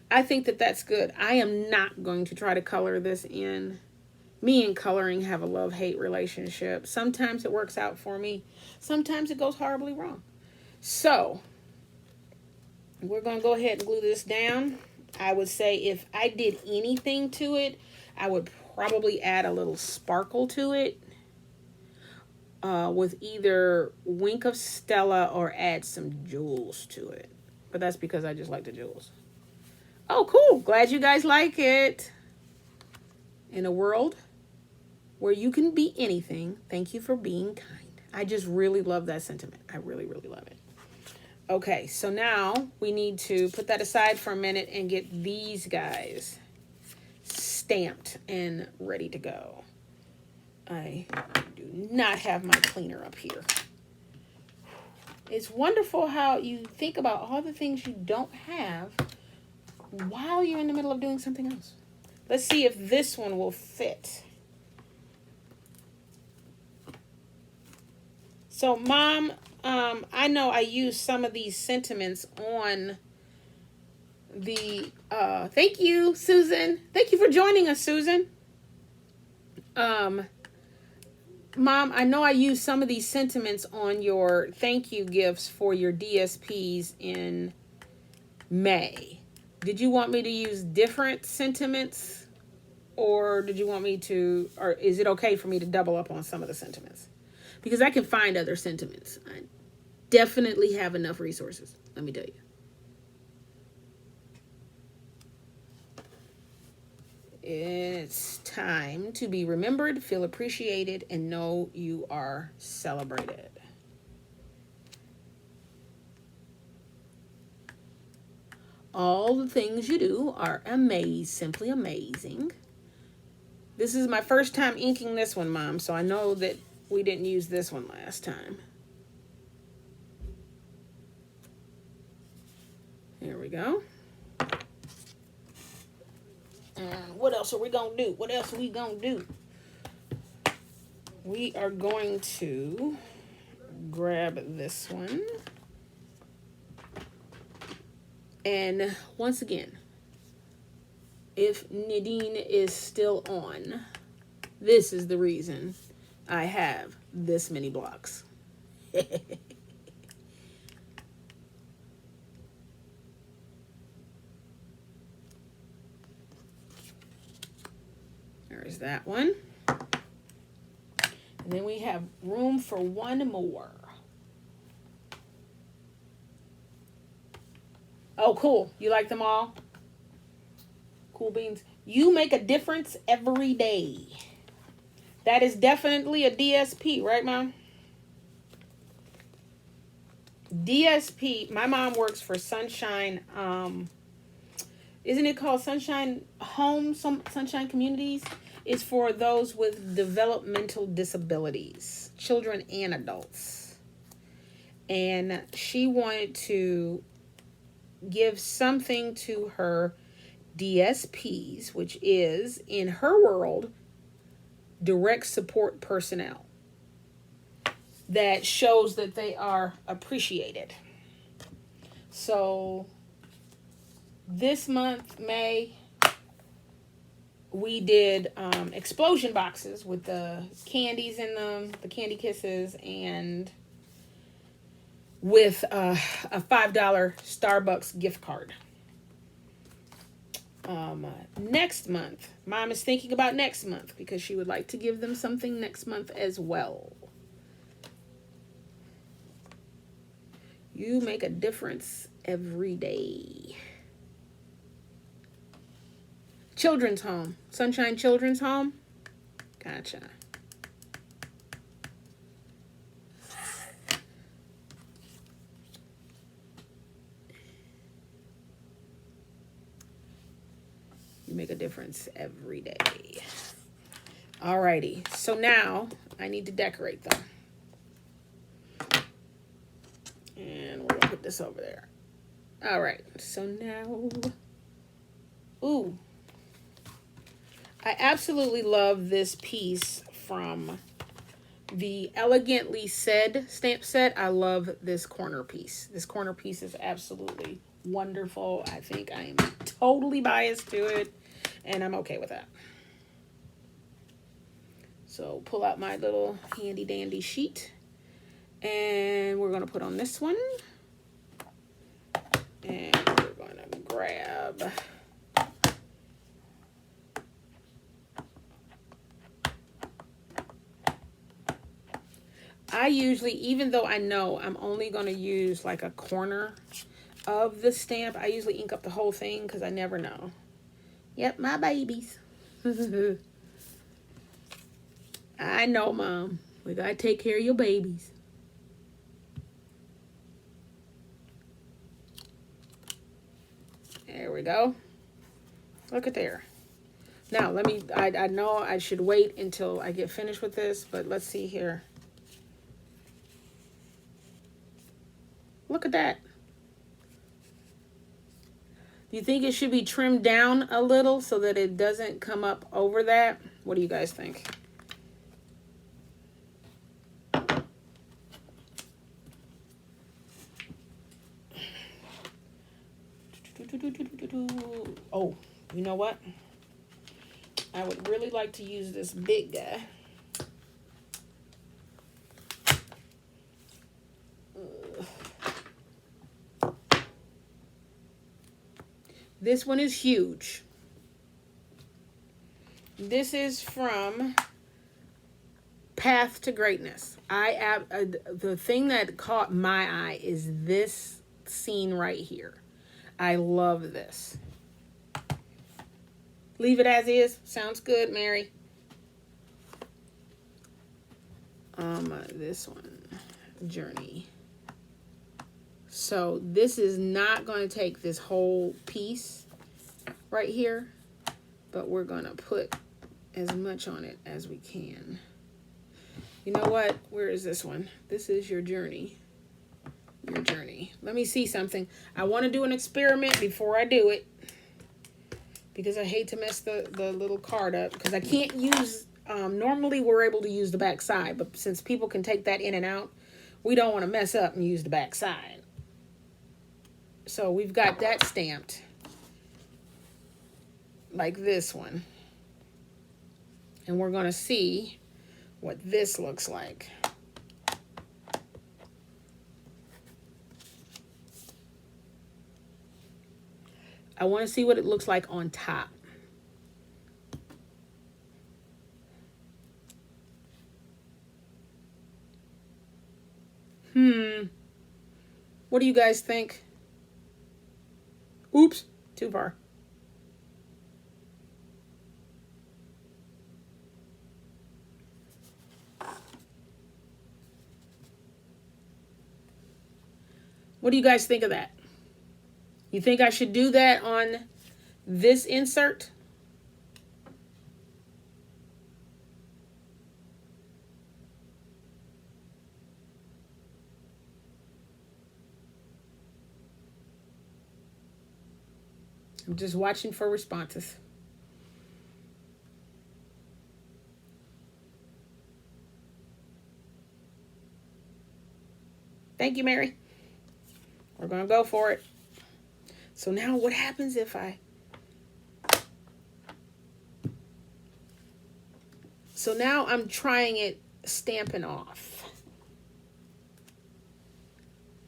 I think that that's good. I am not going to try to color this in. Me and coloring have a love-hate relationship. Sometimes it works out for me. Sometimes it goes horribly wrong. So, we're going to go ahead and glue this down. I would say if I did anything to it, I would probably add a little sparkle to it. With either Wink of Stella or add some jewels to it. But that's because I just like the jewels. Oh, cool. Glad you guys like it. In a world where you can be anything, thank you for being kind. I just really love that sentiment. I really, really love it. Okay, so now we need to put that aside for a minute and get these guys stamped and ready to go. I do not have my cleaner up here. It's wonderful how you think about all the things you don't have while you're in the middle of doing something else. Let's see if this one will fit. So, Mom, I know I used some of these sentiments on the, thank you, Susan. Thank you for joining us, Susan. Mom, I know I used some of these sentiments on your thank you gifts for your DSPs in May. Did you want me to use different sentiments, or did you want me to, or is it okay for me to double up on some of the sentiments? Because I can find other sentiments. I definitely have enough resources, let me tell you. It's time to be remembered, feel appreciated, and know you are celebrated. All the things you do are simply amazing. This is my first time inking this one, Mom, so I know that we didn't use this one last time. There we go. And what else are we going to do? What else are we going to do? We are going to grab this one. And once again, if Nadine is still on, this is the reason I have this many blocks. There's that one. And then we have room for one more. Oh, cool. You like them all? Cool beans. You make a difference every day. That is definitely a DSP, right, Mom? DSP. My mom works for Sunshine. Isn't it called Sunshine Homes? Sunshine Communities? It's for those with developmental disabilities, children and adults. And she wanted to give something to her DSPs, which is, in her world, direct support personnel, that shows that they are appreciated. So this month, May, we did explosion boxes with the candies in them, the candy kisses, and with a $5 Starbucks gift card. Next month, Mom is thinking about next month because she would like to give them something next month as well. You make a difference every day. Children's Home. Sunshine Children's Home. Gotcha. You make a difference every day. Alrighty. So now I need to decorate them. And we're going to put this over there. Alright. So now... Ooh. I absolutely love this piece from the Elegantly Said stamp set. I love this corner piece. This corner piece is absolutely wonderful. I think I am totally biased to it, and I'm okay with that. So pull out my little handy dandy sheet, and we're going to put on this one, and we're going to grab... I usually, even though I know I'm only going to use like a corner of the stamp, I usually ink up the whole thing because I never know. Yep, my babies. I know, Mom. We got to take care of your babies. There we go. Look at there. Now, let me, I know I should wait until I get finished with this, but let's see here. Look at that. Do you think it should be trimmed down a little so that it doesn't come up over that? What do you guys think? Oh, you know what? I would really like to use this big guy. This one is huge. This is from Path to Greatness. The thing that caught my eye is this scene right here. I love this. Leave it as is. Sounds good, Mary. This one, Journey. So this is not going to take this whole piece right here, but we're going to put as much on it as we can. You know what? Where is this one? This is your journey. Your journey. Let me see something. I want to do an experiment before I do it, because I hate to mess the little card up, because I can't use, normally we're able to use the back side, but since people can take that in and out, we don't want to mess up and use the back side. So we've got that stamped like this one. And we're going to see what this looks like. I want to see what it looks like on top. What do you guys think? Oops, too far. What do you guys think of that? You think I should do that on this insert? I'm just watching for responses. Thank you, Mary. We're going to go for it. So now what happens if I... So now I'm trying it Stampin' off.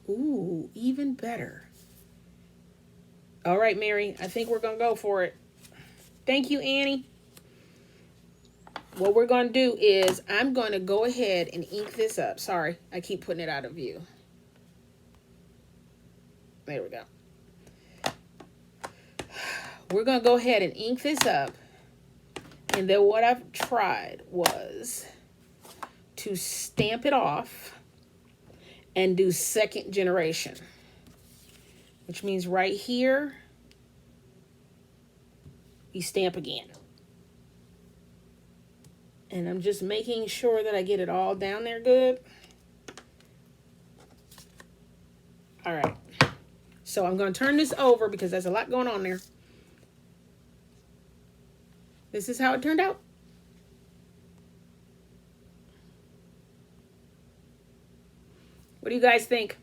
Ooh, even better. All right, Mary, I think we're going to go for it. Thank you, Annie. What we're going to do is I'm going to go ahead and ink this up. Sorry, I keep putting it out of view. There we go. We're going to go ahead and ink this up. And then what I've tried was to stamp it off and do second generation. Which means right here, you stamp again. And I'm just making sure that I get it all down there good. All right. So I'm going to turn this over because there's a lot going on there. This is how it turned out. What do you guys think?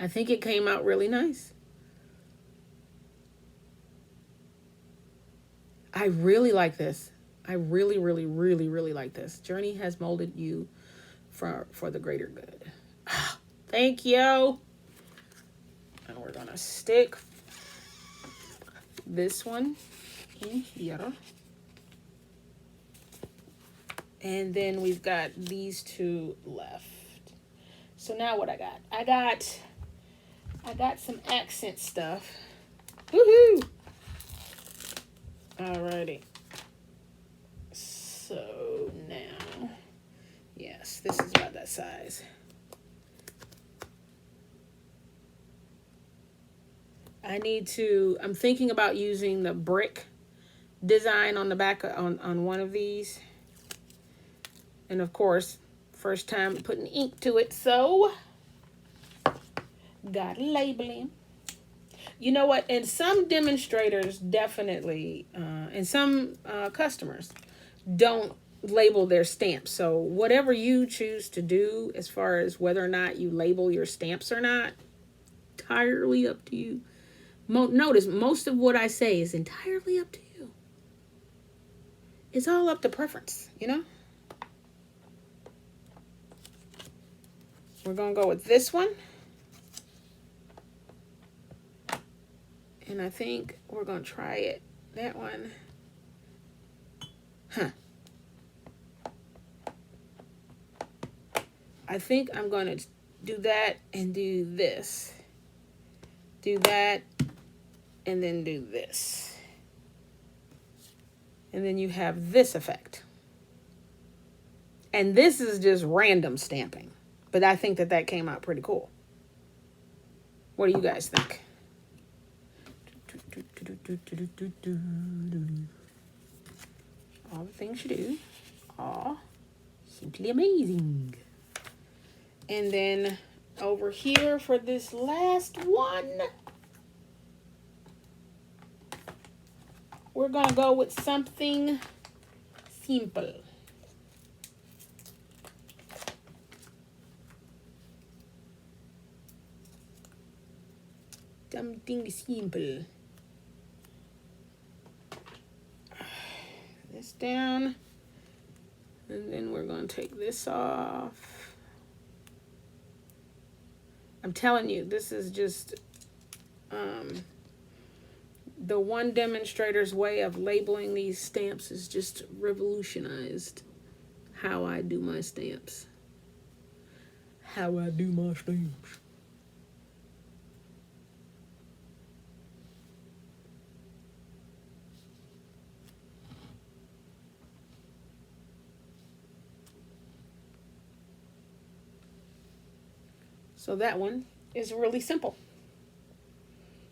I think it came out really nice. I really like this. I really, really, really, really like this. Journey has molded you for the greater good. Thank you. And we're going to stick this one in here. And then we've got these two left. So now what I got? I got some accent stuff. Woohoo! Alrighty. So now, yes, this is about that size. I'm thinking about using the brick design on the back on one of these. And of course, first time putting ink to it, so got labeling. You know what? And some demonstrators definitely, and some customers don't label their stamps. So whatever you choose to do as far as whether or not you label your stamps or not, entirely up to you. Notice most of what I say is entirely up to you. It's all up to preference, you know? We're going to go with this one. And I think we're going to try it. That one. I think I'm going to do that and do this. do that, and then do this. And then you have this effect. And this is just random stamping. But I think that came out pretty cool. What do you guys think? All the things you do are simply amazing. And then over here for this last one, we're going to go with something simple. Something simple. This down. And then we're going to take this off. I'm telling you, this is just the one demonstrator's way of labeling these stamps is just revolutionized how I do my stamps. How I do my stamps. So that one is really simple.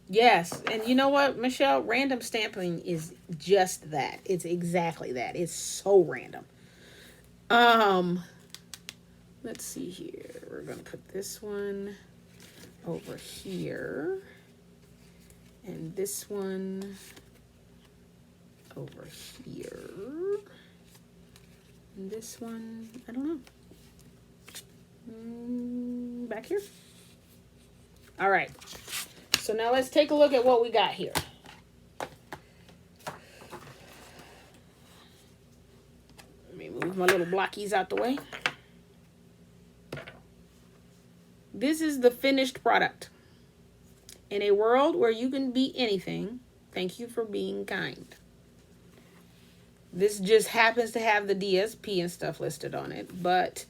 Yes, and you know what, Michelle? Random stamping is just that. It's exactly that. It's so random. Let's see here. We're going to put this one over here. And this one over here. And this one, I don't know. Back here. All right. So now let's take a look at what we got here. Let me move my little blockies out the way. This is the finished product. In a world where you can be anything, thank you for being kind. This just happens to have the DSP and stuff listed on it, but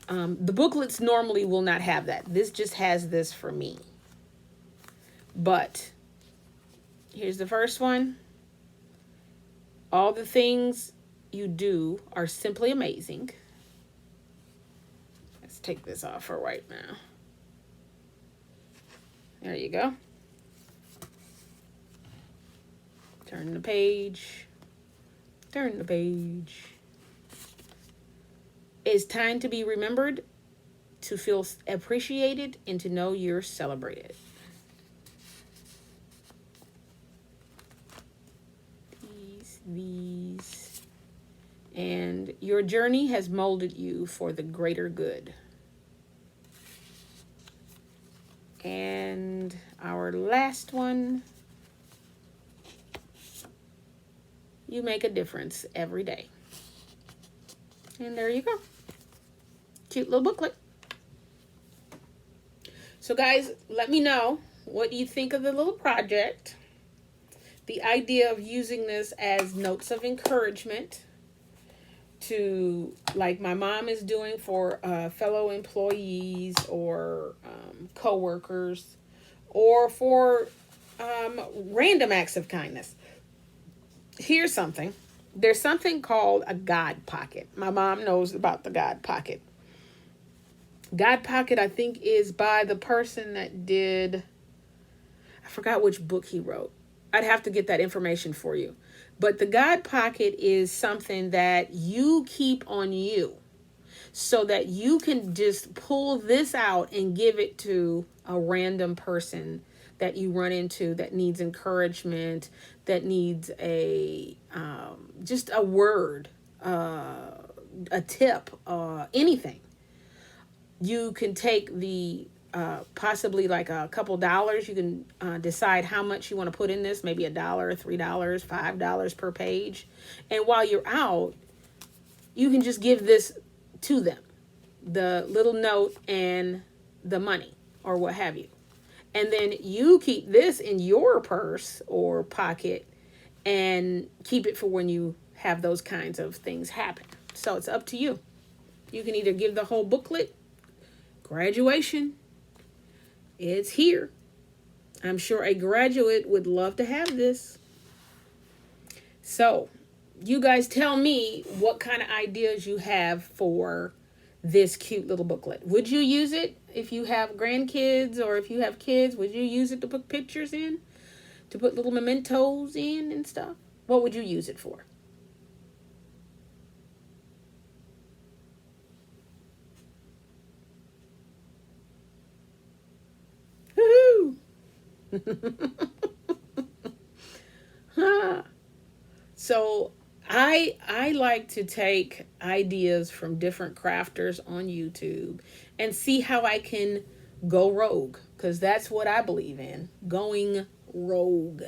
the booklets normally will not have that. This just has this for me. But here's the first one. All the things you do are simply amazing. Let's take this off for right now. There you go. Turn the page. Turn the page. It's time to be remembered, to feel appreciated, and to know you're celebrated. These. And your journey has molded you for the greater good. And our last one. You make a difference every day. And there you go. Cute little booklet. So guys, let me know what you think of the little project. The idea of using this as notes of encouragement to, like my mom is doing for fellow employees or co-workers, or for random acts of kindness. Here's something. There's something called a God Pocket. My mom knows about the God Pocket. God Pocket, I think, is by the person that did, I forgot which book he wrote. I'd have to get that information for you. But the God Pocket is something that you keep on you so that you can just pull this out and give it to a random person that you run into that needs encouragement, that needs a just a word, a tip, anything. You can take the possibly like a couple dollars. You can decide how much you want to put in this, maybe $1, $3, $5 per page. And while you're out, you can just give this to them, the little note and the money or what have you. And then you keep this in your purse or pocket and keep it for when you have those kinds of things happen. So it's up to you. You can either give the whole booklet, graduation, it's here. I'm sure a graduate would love to have this. So, you guys tell me what kind of ideas you have for this cute little booklet. Would you use it if you have grandkids or if you have kids? Would you use it to put pictures in? To put little mementos in and stuff? What would you use it for? Woohoo! So I like to take ideas from different crafters on YouTube and see how I can go rogue, because that's what I believe in, going rogue.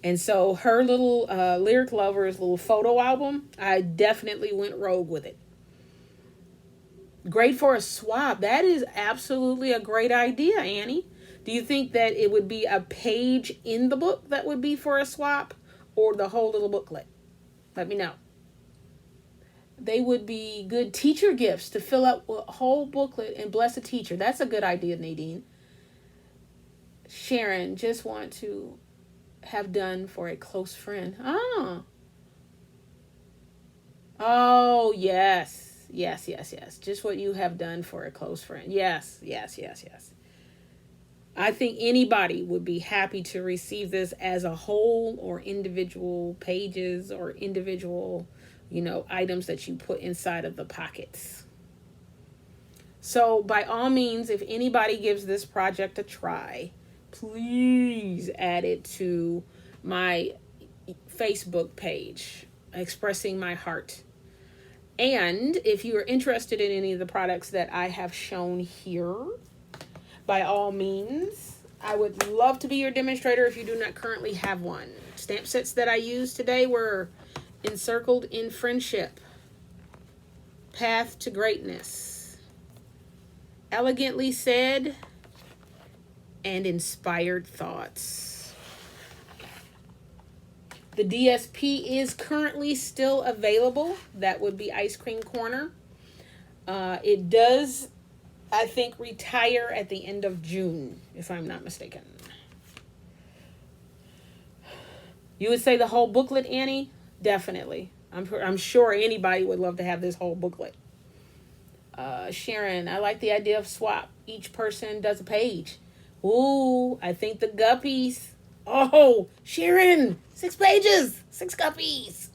And so her little Lyric Lovers little photo album, I definitely went rogue with it. Great for a swap. That is absolutely a great idea, Annie. Do you think that it would be a page in the book that would be for a swap, or the whole little booklet? Let me know. They would be good teacher gifts to fill up a whole booklet and bless a teacher. That's a good idea, Nadine. Sharon, just want to have done for a close friend. Oh, yes. Yes. Just what you have done for a close friend. Yes. I think anybody would be happy to receive this as a whole, or individual pages, or individual, items that you put inside of the pockets. So by all means, if anybody gives this project a try, please add it to my Facebook page, Expressing My Heart. And if you are interested in any of the products that I have shown here, by all means, I would love to be your demonstrator if you do not currently have one. Stamp sets that I used today were Encircled in Friendship, Path to Greatness, Elegantly Said, and Inspired Thoughts. The DSP is currently still available. That would be Ice Cream Corner. It does, I think, retire at the end of June, if I'm not mistaken. You would say the whole booklet, Annie? Definitely. I'm sure anybody would love to have this whole booklet. Sharon, I like the idea of swap. Each person does a page. Ooh, I think the guppies. Oh, Sharon, 6 pages, 6 guppies.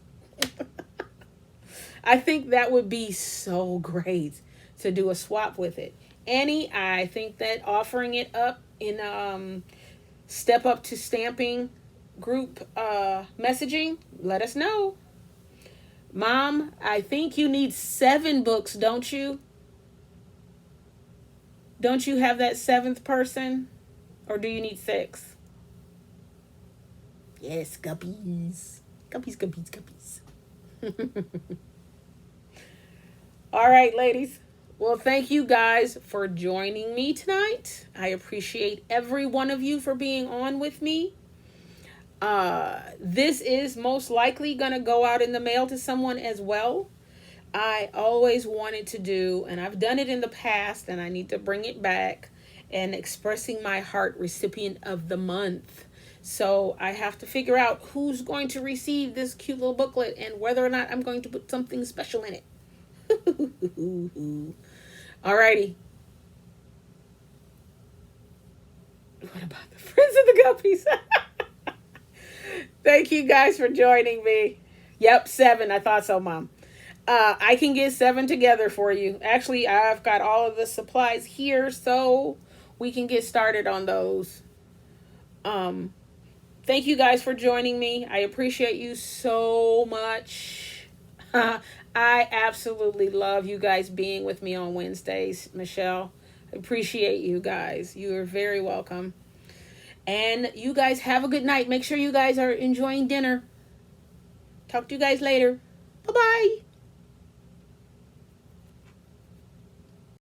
I think that would be so great to do a swap with it. Annie, I think that offering it up in Step Up to Stamping group messaging, let us know. Mom, I think you need 7 books, don't you? Don't you have that 7th person? Or do you need 6? Yes, guppies. Guppies. All right, ladies. Well, thank you guys for joining me tonight. I appreciate every one of you for being on with me. This is most likely going to go out in the mail to someone as well. I always wanted to do, and I've done it in the past, and I need to bring it back, an Expressing My Heart recipient of the month. So I have to figure out who's going to receive this cute little booklet and whether or not I'm going to put something special in it. Alrighty. What about the friends of the guppies? Thank you guys for joining me. Yep, 7. I thought so, Mom. I can get 7 together for you. Actually, I've got all of the supplies here, so we can get started on those. Thank you guys for joining me. I appreciate you so much. I absolutely love you guys being with me on Wednesdays, Michelle. I appreciate you guys. You are very welcome. And you guys have a good night. Make sure you guys are enjoying dinner. Talk to you guys later. Bye-bye.